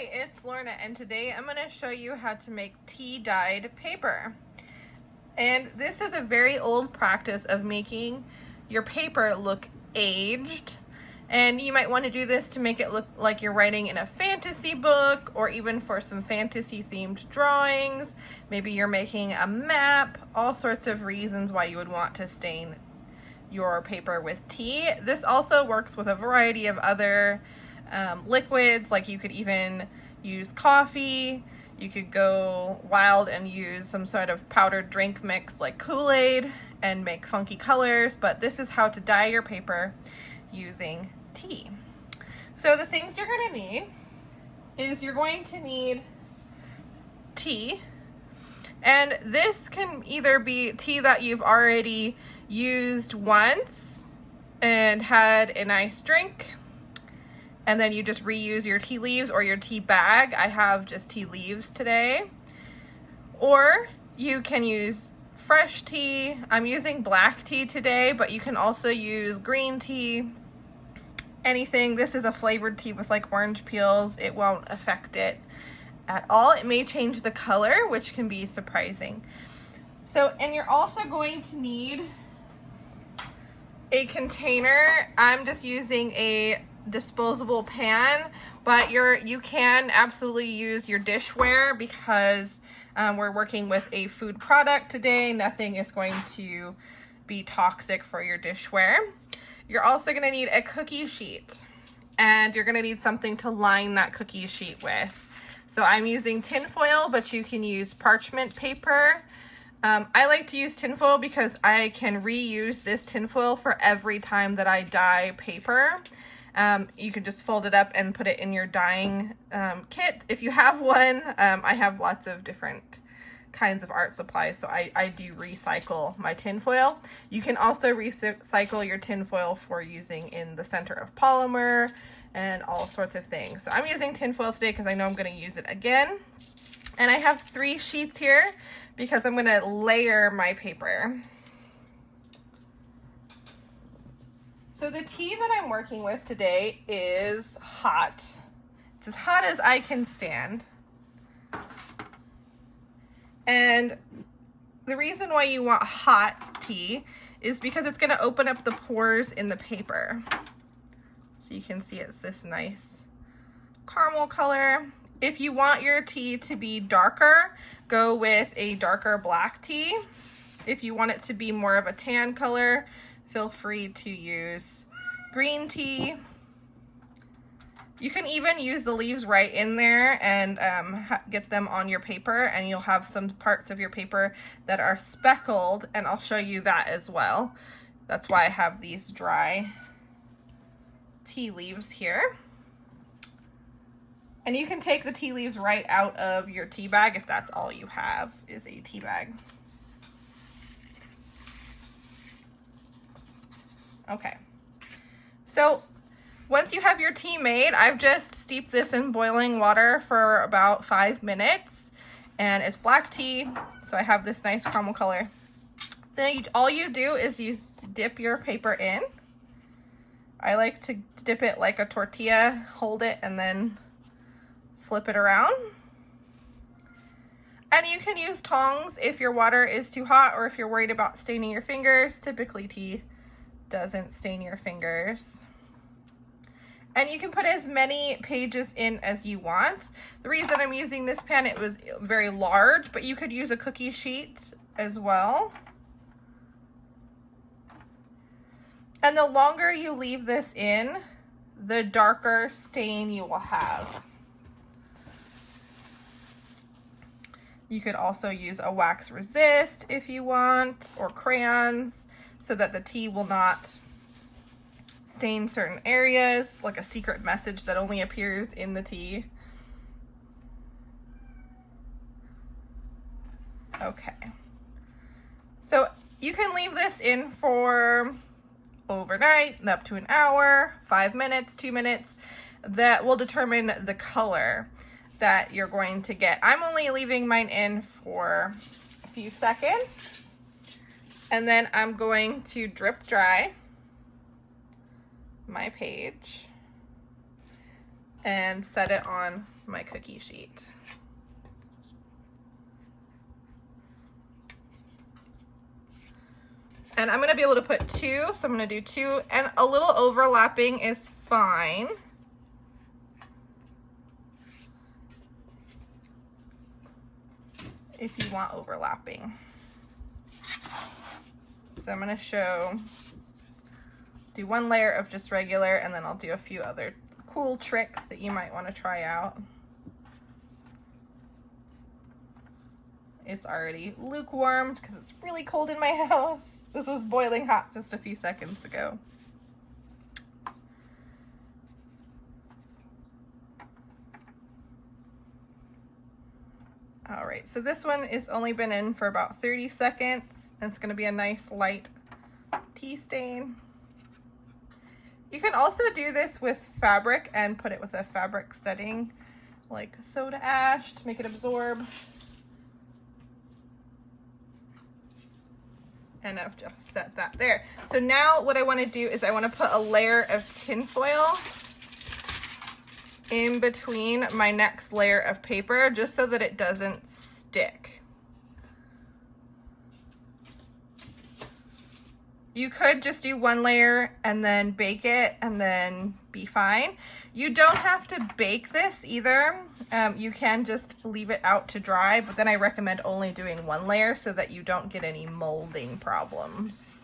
Hi, it's Lorna, and today I'm going to show you how to make tea-dyed paper. And this is a very old practice of making your paper look aged. And you might want to do this to make it look like you're writing in a fantasy book, or even for some fantasy-themed drawings. Maybe you're making a map, all sorts of reasons why you would want to stain your paper with tea. This also works with a variety of other liquids, like you could even use coffee. You could go wild and use some sort of powdered drink mix like Kool-Aid and make funky colors, but this is how to dye your paper using tea. So the things you're going to need is you're going to need tea, and this can either be tea that you've already used once and had a nice drink, and then you just reuse your tea leaves or your tea bag. I have just tea leaves today. Or you can use fresh tea. I'm using black tea today, but you can also use green tea, anything. This is a flavored tea with like orange peels. It won't affect it at all. It may change the color, which can be surprising. So, and you're also going to need a container. I'm just using a disposable pan, but you can absolutely use your dishware because we're working with a food product today. Nothing is going to be toxic for your dishware. You're also going to need a cookie sheet, and you're going to need something to line that cookie sheet with. So I'm using tin foil, but you can use parchment paper. I like to use tinfoil because I can reuse this tinfoil for every time that I dye paper. You can just fold it up and put it in your dyeing kit if you have one. I have lots of different kinds of art supplies, so I do recycle my tinfoil. You can also recycle your tinfoil for using in the center of polymer and all sorts of things. So I'm using tinfoil today because I know I'm going to use it again. And I have 3 sheets here because I'm going to layer my paper. So the tea that I'm working with today is hot. It's as hot as I can stand. And the reason why you want hot tea is because it's going to open up the pores in the paper. So you can see it's this nice caramel color. If you want your tea to be darker, go with a darker black tea. If you want it to be more of a tan color, feel free to use green tea. You can even use the leaves right in there and get them on your paper, and you'll have some parts of your paper that are speckled, and I'll show you that as well. That's why I have these dry tea leaves here. And you can take the tea leaves right out of your tea bag if that's all you have is a tea bag. Okay, so once you have your tea made, I've just steeped this in boiling water for about 5 minutes, and it's black tea, so I have this nice caramel color. Then all you do is you dip your paper in. I like to dip it like a tortilla, hold it, and then flip it around. And you can use tongs if your water is too hot or if you're worried about staining your fingers. Typically tea doesn't stain your fingers. And you can put as many pages in as you want. The reason I'm using this pan, it was very large, but you could use a cookie sheet as well. And the longer you leave this in, the darker stain you will have. You could also use a wax resist if you want, or crayons, so that the tea will not stain certain areas, like a secret message that only appears in the tea. Okay. So you can leave this in for overnight, up to an hour, 5 minutes, 2 minutes. That will determine the color that you're going to get. I'm only leaving mine in for a few seconds, and then I'm going to drip dry my page. and set it on my cookie sheet. And I'm gonna be able to put 2, so I'm gonna do 2, and a little overlapping is fine. If you want overlapping. So I'm gonna do 1 layer of just regular, and then I'll do a few other cool tricks that you might want to try out. It's already lukewarmed because it's really cold in my house. This was boiling hot just a few seconds ago. All right, so this one has only been in for about 30 seconds, and it's gonna be a nice light tea stain. You can also do this with fabric and put it with a fabric setting like soda ash to make it absorb. And I've just set that there. So now what I want to do is I want to put a layer of tinfoil in between my next layer of paper, just so that it doesn't stick. You could just do 1 layer and then bake it and then be fine. You don't have to bake this either. You can just leave it out to dry, but then I recommend only doing 1 layer so that you don't get any molding problems.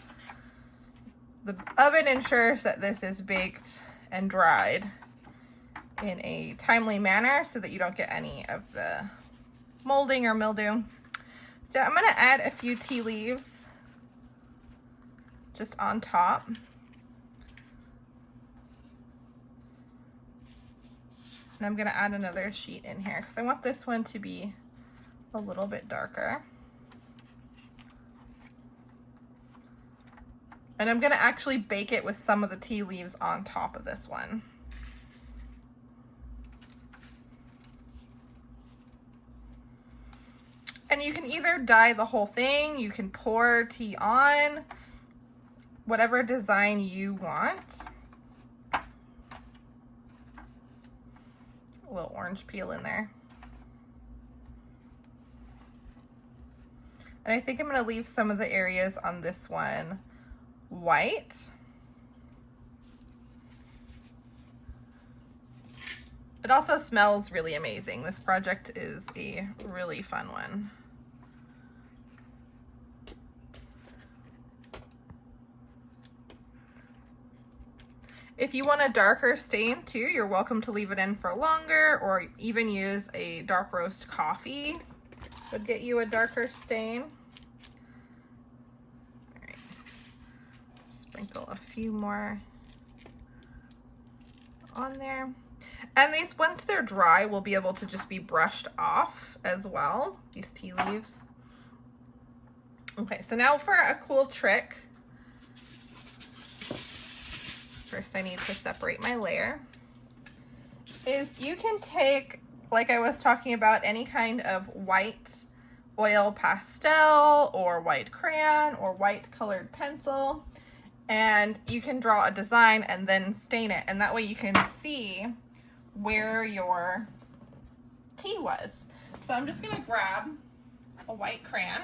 The oven ensures that this is baked and dried in a timely manner so that you don't get any of the molding or mildew. So I'm gonna add a few tea leaves just on top. And I'm gonna add another sheet in here because I want this one to be a little bit darker. And I'm gonna actually bake it with some of the tea leaves on top of this one. And you can either dye the whole thing, you can pour tea on, whatever design you want. A little orange peel in there. And I think I'm gonna leave some of the areas on this one white. It also smells really amazing. This project is a really fun one. If you want a darker stain too, you're welcome to leave it in for longer, or even use a dark roast coffee would get you a darker stain. All right. Sprinkle a few more on there. And these, once they're dry, will be able to just be brushed off as well, these tea leaves. Okay, so now for a cool trick. First, I need to separate my layer. Is you can take, like I was talking about, any kind of white oil pastel or white crayon or white colored pencil, and you can draw a design and then stain it, and that way you can see where your tea was. So I'm just gonna grab a white crayon.